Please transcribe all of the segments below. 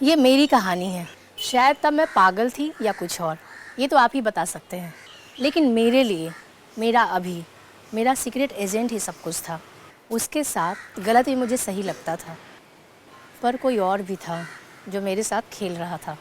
ये मेरी कहानी है। शायद तब मैं पागल थी या कुछ और, ये तो आप ही बता सकते हैं। लेकिन मेरे लिए मेरा अभी, मेरा सीक्रेट एजेंट ही सब कुछ था। उसके साथ गलत ही मुझे सही लगता था, पर कोई और भी था जो मेरे साथ खेल रहा था।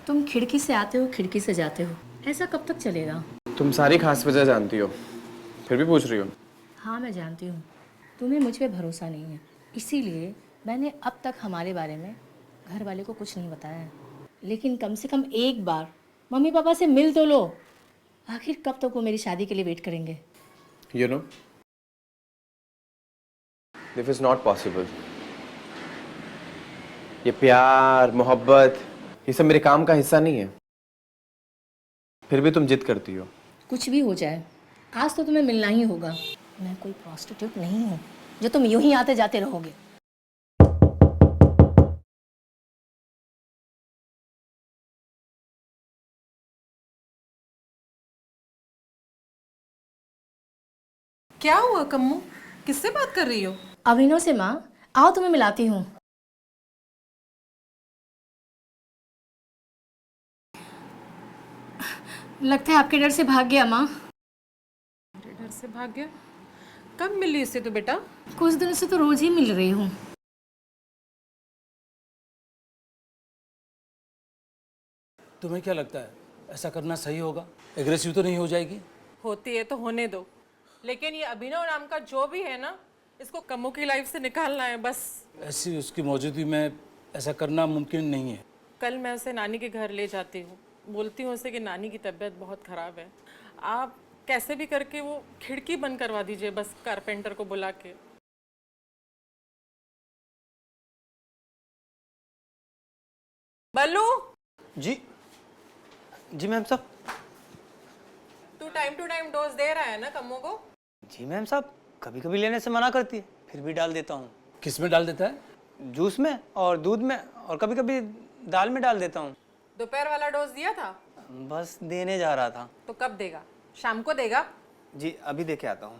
तुम खिड़की से आते हो, खिड़की से जाते हो, ऐसा कब तक चलेगा? तुम सारी खास वजह जानती हो, फिर भी पूछ रही हो। हाँ, मैं जानती हूँ तुम्हें मुझ पे भरोसा नहीं है, इसीलिए मैंने अब तक हमारे बारे में घर वाले को कुछ नहीं बताया है। लेकिन कम से कम एक बार मम्मी पापा से मिल तो लो। आखिर कब तक वो मेरी शादी के लिए वेट करेंगे? You know, this is not possible. ये प्यार मोहब्बत ये सब मेरे काम का हिस्सा नहीं है, फिर भी तुम जिद करती हो। कुछ भी हो जाए, आज तो तुम्हें मिलना ही होगा। मैं कोई प्रॉस्टिट्यूट नहीं हूँ जो तुम यूं ही आते जाते रहोगे। क्या हुआ कम्मू? किससे बात कर रही हो? अभिनव से माँ, आओ तुम्हें मिलाती हूँ। लगता है आपके डर से भाग गया माँ। मेरे डर से भाग गया? कब मिली इससे तो बेटा? कुछ दिनों से तो रोज ही मिल रही हूँ। तुम्हें क्या लगता है ऐसा करना सही होगा? एग्रेसिव तो नहीं हो जाएगी? होती है तो होने दो, लेकिन ये अभिनव नाम का जो भी है ना, इसको कम्मू की लाइफ से निकालना है बस। ऐसी उसकी मौजूदगी में ऐसा करना मुमकिन नहीं है। कल मैं उसे नानी के घर ले जाती हूँ, बोलती हूँ उसे कि नानी की तबीयत बहुत ख़राब है। आप कैसे भी करके वो खिड़की बंद करवा दीजिए बस, कारपेंटर को बुला के। बल्लू, जी जी मैम साहब। तू टाइम टू टाइम डोज दे रहा है ना कम्मू को? जी मैम साहब, कभी कभी लेने से मना करती है, फिर भी डाल देता हूँ। किस में डाल देता है? जूस में और दूध में, और कभी कभी दाल में डाल देता हूँ। दोपहर वाला डोज दिया था? बस देने जा रहा था। तो कब देगा? शाम को देगा? जी अभी दे के आता हूँ।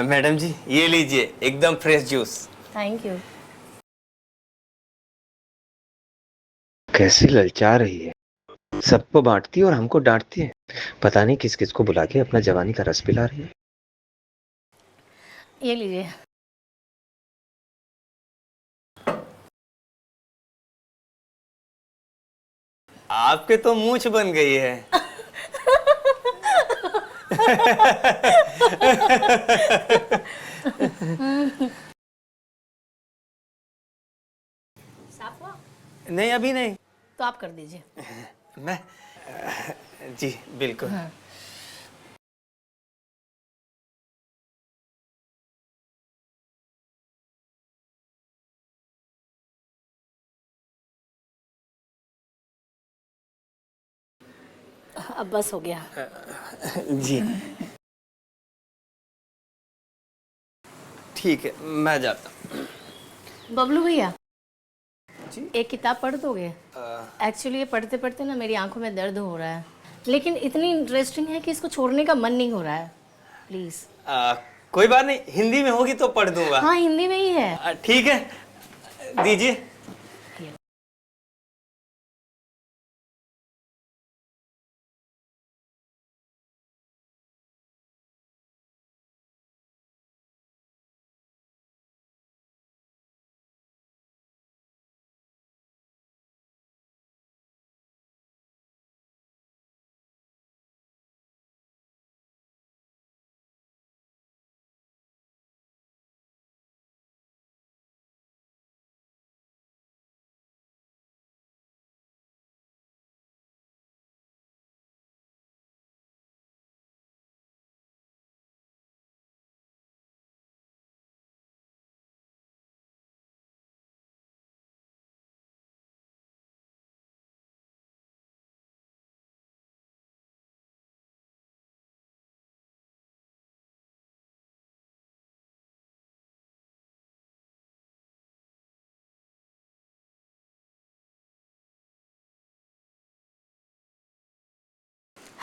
मैडम जी ये लीजिए, एकदम फ्रेश जूस। Thank you. कैसी ललचा रही है, सबको बांटती है और हमको डांटती है। पता नहीं किस किस को बुला के अपना जवानी का रस पिला रही है। ये लीजिए। आपके तो मूंछ बन गई है। साफ हुआ? नहीं अभी नहीं। तो आप कर दीजिए। मैं जी बिल्कुल। हाँ। अब बस हो गया। जी ठीक है, मैं जाता हूँ। बबलू भैया, जी एक किताब पढ़ दोगे? एक्चुअली ये पढ़ते पढ़ते ना मेरी आंखों में दर्द हो रहा है, लेकिन इतनी इंटरेस्टिंग है कि इसको छोड़ने का मन नहीं हो रहा है। प्लीज़। कोई बात नहीं, हिंदी में होगी तो पढ़ दूंगा। हाँ, हिंदी में ही है। ठीक है, दीजिए।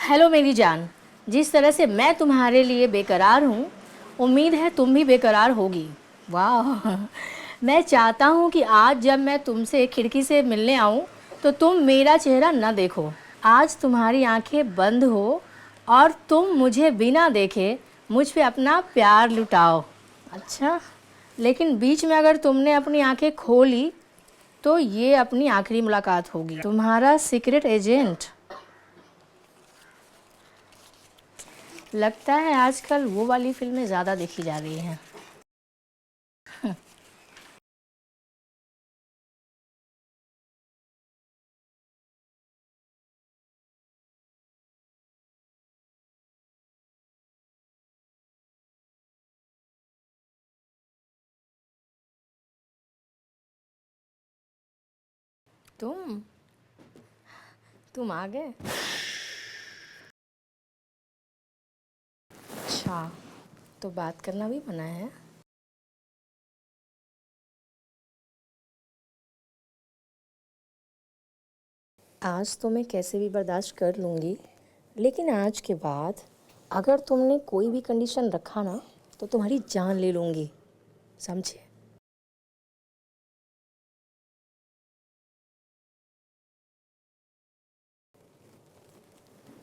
हेलो मेरी जान, जिस तरह से मैं तुम्हारे लिए बेकरार हूँ, उम्मीद है तुम भी बेकरार होगी। वाह, मैं चाहता हूँ कि आज जब मैं तुमसे खिड़की से मिलने आऊँ तो तुम मेरा चेहरा न देखो। आज तुम्हारी आंखें बंद हो और तुम मुझे बिना देखे मुझ पे अपना प्यार लुटाओ। अच्छा, लेकिन बीच में अगर तुमने अपनी आंखें खोली तो ये अपनी आखिरी मुलाकात होगी। तुम्हारा सीक्रेट एजेंट। लगता है आजकल वो वाली फिल्में ज़्यादा देखी जा रही हैं। तुम तुम आ गए। अच्छा, तो बात करना भी मना है। आज तो मैं कैसे भी बर्दाश्त कर लूँगी, लेकिन आज के बाद अगर तुमने कोई भी कंडीशन रखा ना तो तुम्हारी जान ले लूँगी, समझे?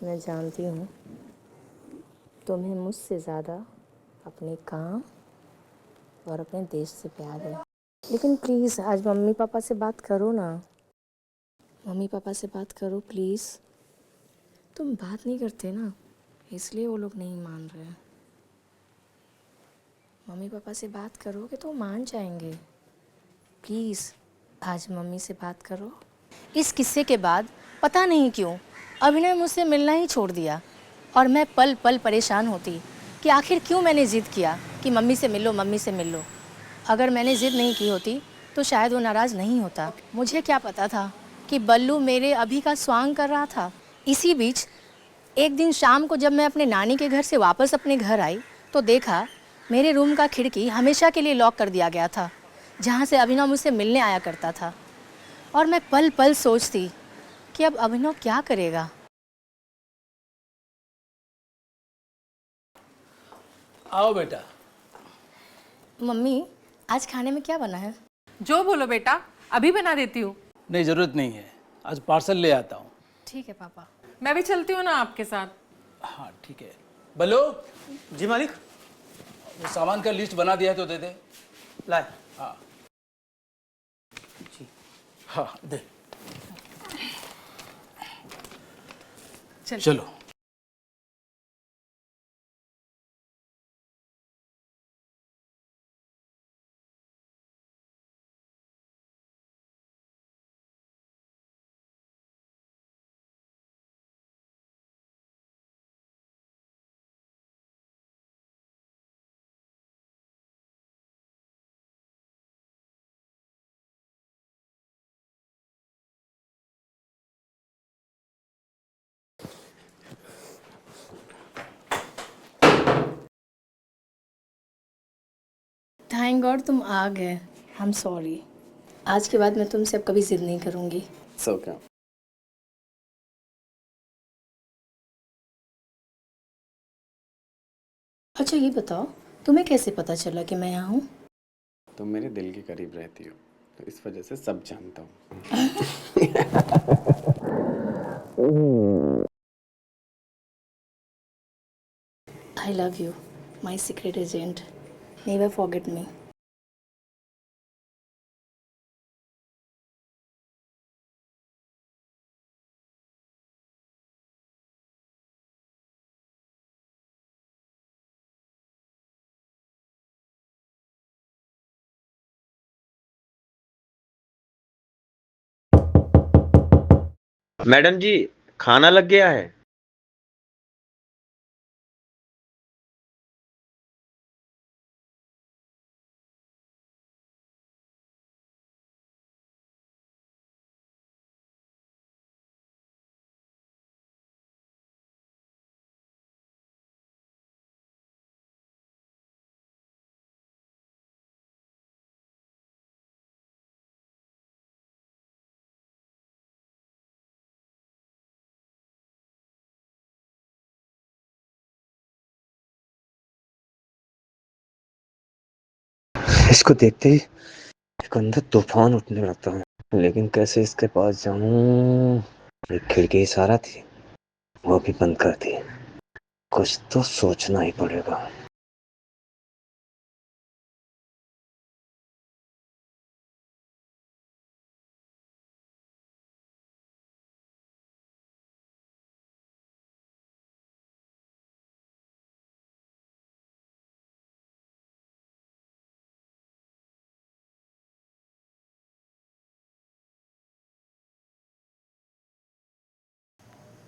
मैं जानती हूँ तुम्हें मुझसे ज़्यादा अपने काम और अपने देश से प्यार है, लेकिन प्लीज़ आज मम्मी पापा से बात करो ना। मम्मी पापा से बात करो प्लीज़। तुम बात नहीं करते ना, इसलिए वो लोग नहीं मान रहे हैं। मम्मी पापा से बात करोगे तो मान जाएंगे। प्लीज़ आज मम्मी से बात करो। इस किस्से के बाद पता नहीं क्यों अभिनव मुझसे मिलना ही छोड़ दिया और मैं पल पल परेशान होती कि आखिर क्यों मैंने ज़िद किया कि मम्मी से मिलो, मम्मी से मिल लो। अगर मैंने ज़िद नहीं की होती तो शायद वो नाराज़ नहीं होता। मुझे क्या पता था कि बल्लू मेरे अभी का स्वांग कर रहा था। इसी बीच एक दिन शाम को जब मैं अपने नानी के घर से वापस अपने घर आई तो देखा मेरे रूम का खिड़की हमेशा के लिए लॉक कर दिया गया था, जहाँ से अभिनव मुझसे मिलने आया करता था। और मैं पल पल सोचती कि अब अभिनव क्या करेगा। आओ बेटा। मम्मी, आज खाने में क्या बना है? जो बोलो बेटा, अभी बना देती हूँ। नहीं, ज़रूरत नहीं है, आज पार्सल ले आता हूँ। ठीक है पापा। मैं भी चलती हूँ ना आपके साथ। हाँ ठीक है। बल्लू, जी मालिक। वो सामान का लिस्ट बना दिया है तो दे दे। लाए। हाँ जी। हाँ दे। चल। चलो। थैंक गॉड तुम आ गए। आई एम सॉरी। आज के बाद मैं तुमसे अब कभी ज़िद नहीं करूँगी। सो क्या? अच्छा ये बताओ, तुम्हें कैसे पता चला कि मैं यहाँ हूँ? तुम मेरे दिल के करीब रहती हो तो इस वजह से सब जानता हूँ। I love you my secret agent. Never forget me. Madam ji, खाना लग गया है। इसको देखते ही एक अंदर तूफान उठने लगता है, लेकिन कैसे इसके पास जाऊं। एक खिड़की इशारा थी, वो भी बंद कर दी। कुछ तो सोचना ही पड़ेगा।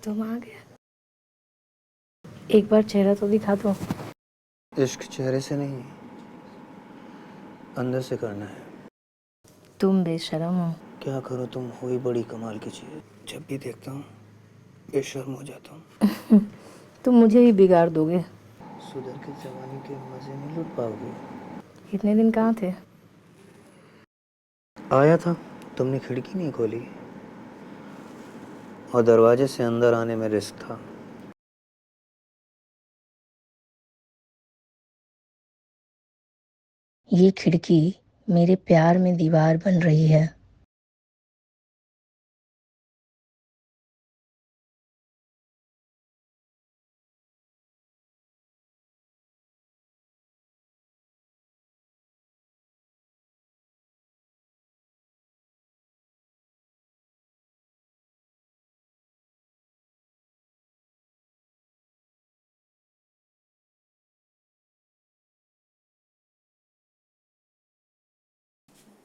तुम आ गए। एक बार चेहरा तो दिखा दो। इश्क चेहरे से नहीं, अंदर से करना है। तुम बेशरम हो। क्या करो, तुम हो ही बड़ी कमाल की चीज। जब भी देखता हूँ बेशर्म हो जाता हूँ। तुम मुझे ही बिगाड़ दोगे। सुधर के जवानी के मजे नहीं लूट पाओगे। इतने दिन कहाँ थे? आया था, तुमने खिड़की नहीं खोली और दरवाजे से अंदर आने में रिस्क था। ये खिड़की मेरे प्यार में दीवार बन रही है।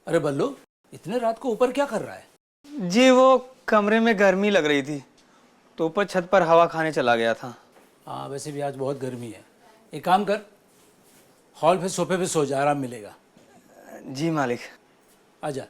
अरे बल्लू, इतने रात को ऊपर क्या कर रहा है? जी वो कमरे में गर्मी लग रही थी तो ऊपर छत पर हवा खाने चला गया था। हाँ, वैसे भी आज बहुत गर्मी है। एक काम कर, हॉल पे सोफे पे सो जा, आराम मिलेगा। जी मालिक। आजा।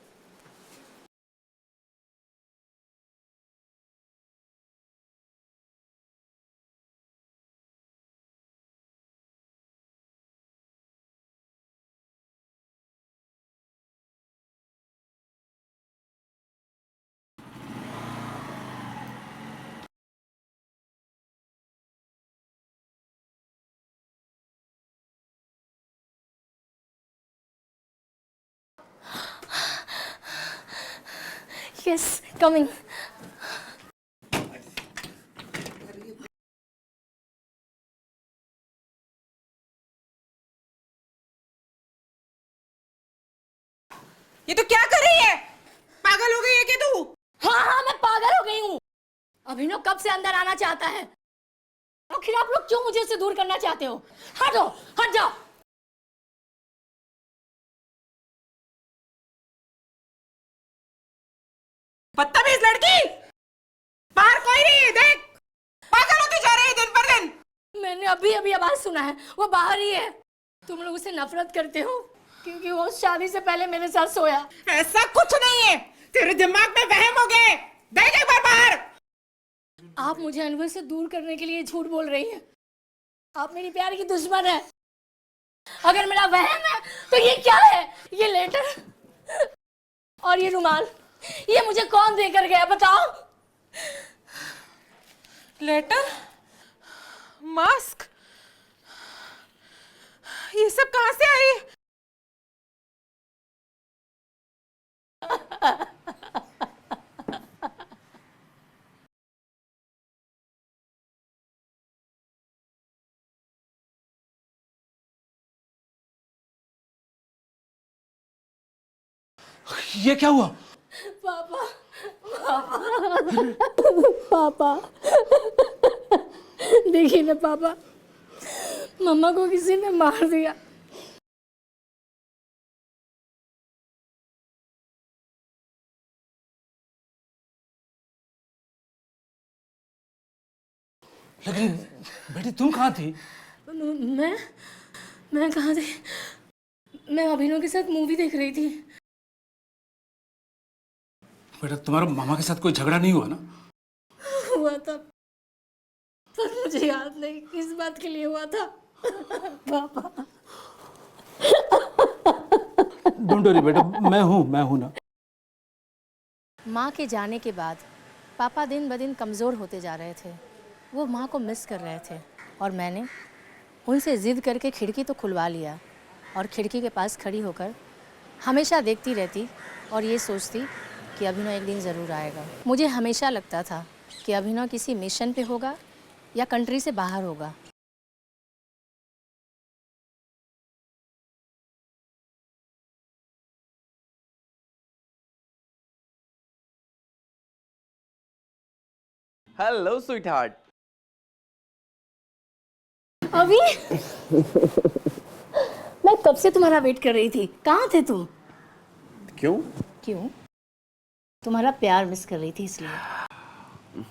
Yes, coming. ये तो क्या कर रही है? पागल हो गई है क्या तू? हाँ हाँ, मैं पागल हो गई हूँ। अभिनव कब से अंदर आना चाहता है। आखिर आप लोग क्यों मुझे उससे दूर करना चाहते हो? हटो, हट जाओ। बदतमीज लड़की! बाहर कोई नहीं है, देख। पागल होती जा रही है दिन पर दिन। मैंने अभी अभी आवाज सुना है, वो बाहर ही है। तुम लोग उसे नफरत करते हो क्योंकि वो शादी से पहले मेरे साथ सोया। ऐसा कुछ नहीं है, तेरे दिमाग में वहम हो गए। देख एक बार बाहर। आप मुझे अनवर से दूर करने के लिए झूठ बोल रही हैं। आप मेरी प्यार की दुश्मन है। अगर मेरा वहम है तो ये क्या है? ये लेटर और ये रुमाल, ये मुझे कौन देकर गया बताओ? लेटर, मास्क, ये सब कहां से आई? ये क्या हुआ? पापा, पापा, देखिए ना पापा, मम्मा को किसी ने मार दिया। लेकिन बेटी तुम कहाँ थी? मैं कहाँ थी? मैं अभिनव के साथ मूवी देख रही थी। बेटा, तुम्हारा मामा के साथ कोई झगड़ा नहीं हुआ ना? हुआ था, पर मुझे याद नहीं किस बात के लिए हुआ था। पापा, डोंट वरी बेटा, मैं हूँ ना। माँ के जाने के बाद पापा दिन ब दिन कमज़ोर होते जा रहे थे। वो माँ को मिस कर रहे थे और मैंने उनसे ज़िद करके खिड़की तो खुलवा लिया, और खिड़की के पास खड़ी होकर हमेशा देखती रहती और ये सोचती कि अभिनव एक दिन ज़रूर आएगा। मुझे हमेशा लगता था कि अभिनव किसी मिशन पे होगा या कंट्री से बाहर होगा। Hello sweet heart. अभी मैं कब से तुम्हारा वेट कर रही थी, कहाँ थे तुम? क्यों? क्यों? तुम्हारा प्यार मिस कर रही थी इसलिए।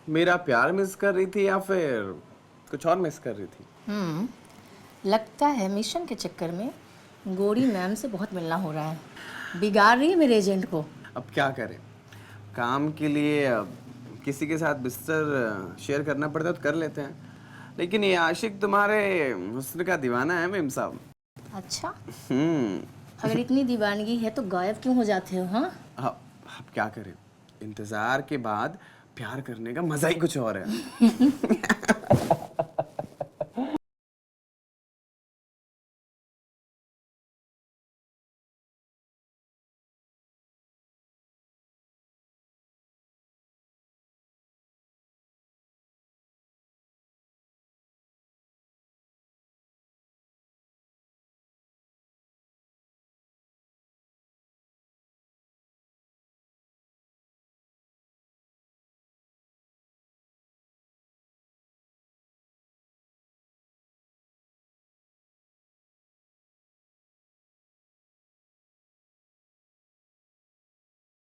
मेरा प्यार मिस कर रही थी या फिर कुछ और मिस कर रही थी? लगता है मिशन के चक्कर में गौरी मैम से बहुत मिलना हो रहा है, बिगाड़ रही है मेरे एजेंट को। अब क्या करें, काम के लिए किसी के साथ बिस्तर शेयर करना पड़ता है तो कर लेते हैं, लेकिन ये आशिक तुम्हारे हुस्न का दीवाना है मेम साहब। अच्छा, अगर इतनी दीवानगी है तो गायब क्यों हो जाते हो? हाँ, अब क्या करें, इंतजार के बाद प्यार करने का मजा ही कुछ और है।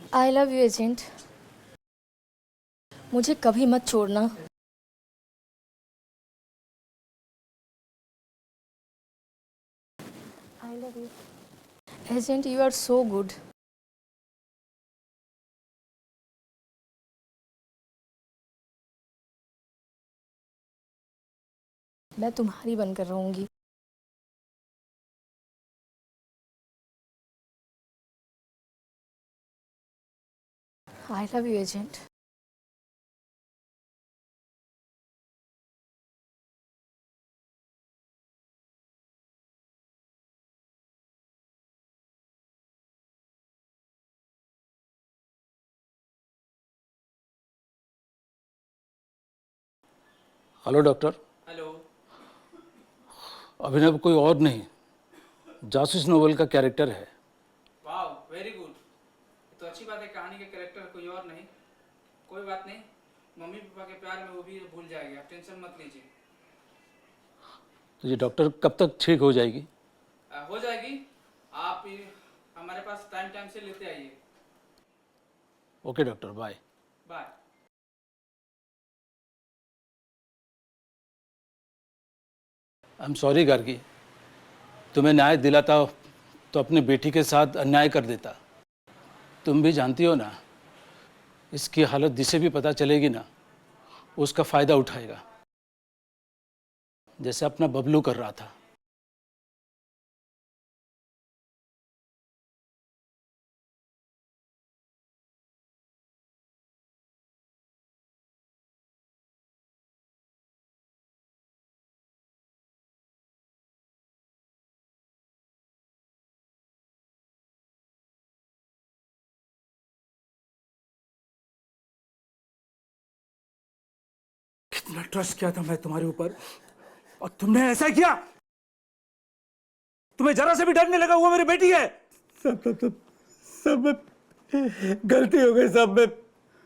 आई लव यू एजेंट, मुझे कभी मत छोड़ना। I love you agent, you are so good. मैं तुम्हारी बनकर रहूंगी। I love you agent. Hello doctor. Hello. Abhinav कोई और नहीं, जासूस नोवेल का कैरेक्टर है। वाह, वेरी गुड। तो अच्छी बात है, कहानी के कैरेक्टर कोई और नहीं। कोई बात नहीं, मम्मी पापा के प्यार में वो भी भूल जाएगी, आप टेंशन मत लीजिए। तो ये डॉक्टर कब तक ठीक हो जाएगी? हो जाएगी, आप हमारे पास टाइम टाइम से लेते आइए। Okay doctor, bye. Bye. I am sorry Gargi, तुम्हें न्याय दिलाता तो अपनी बेटी के साथ अन्याय कर देता। तुम भी जानती हो ना, इसकी हालत जिसे भी पता चलेगी ना, उसका फ़ायदा उठाएगा, जैसे अपना बबलू कर रहा था। कितना ट्रस्ट किया था मैं तुम्हारे ऊपर, और तुमने ऐसा किया। तुम्हें जरा से भी डर नहीं लगा? वो मेरी बेटी है। सब में गलती हो गई, सब में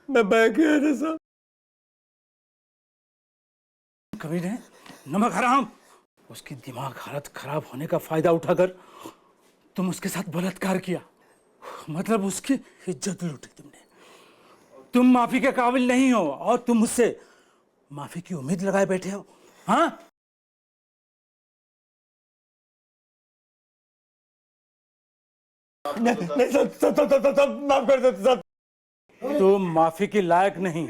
मैं बहक गया था सब। कभी ने नमक हराम, उसकी दिमाग हालत खराब होने का फायदा उठाकर तुम उसके साथ बलात्कार किया, मतलब उसकी इज्जत लूटी तुमने। तुम माफी के काबिल नहीं हो और तुम मुझसे माफी की उम्मीद लगाए बैठे हो। हाँ, नहीं, सब माफ कर दो सब। तुम माफी के लायक नहीं।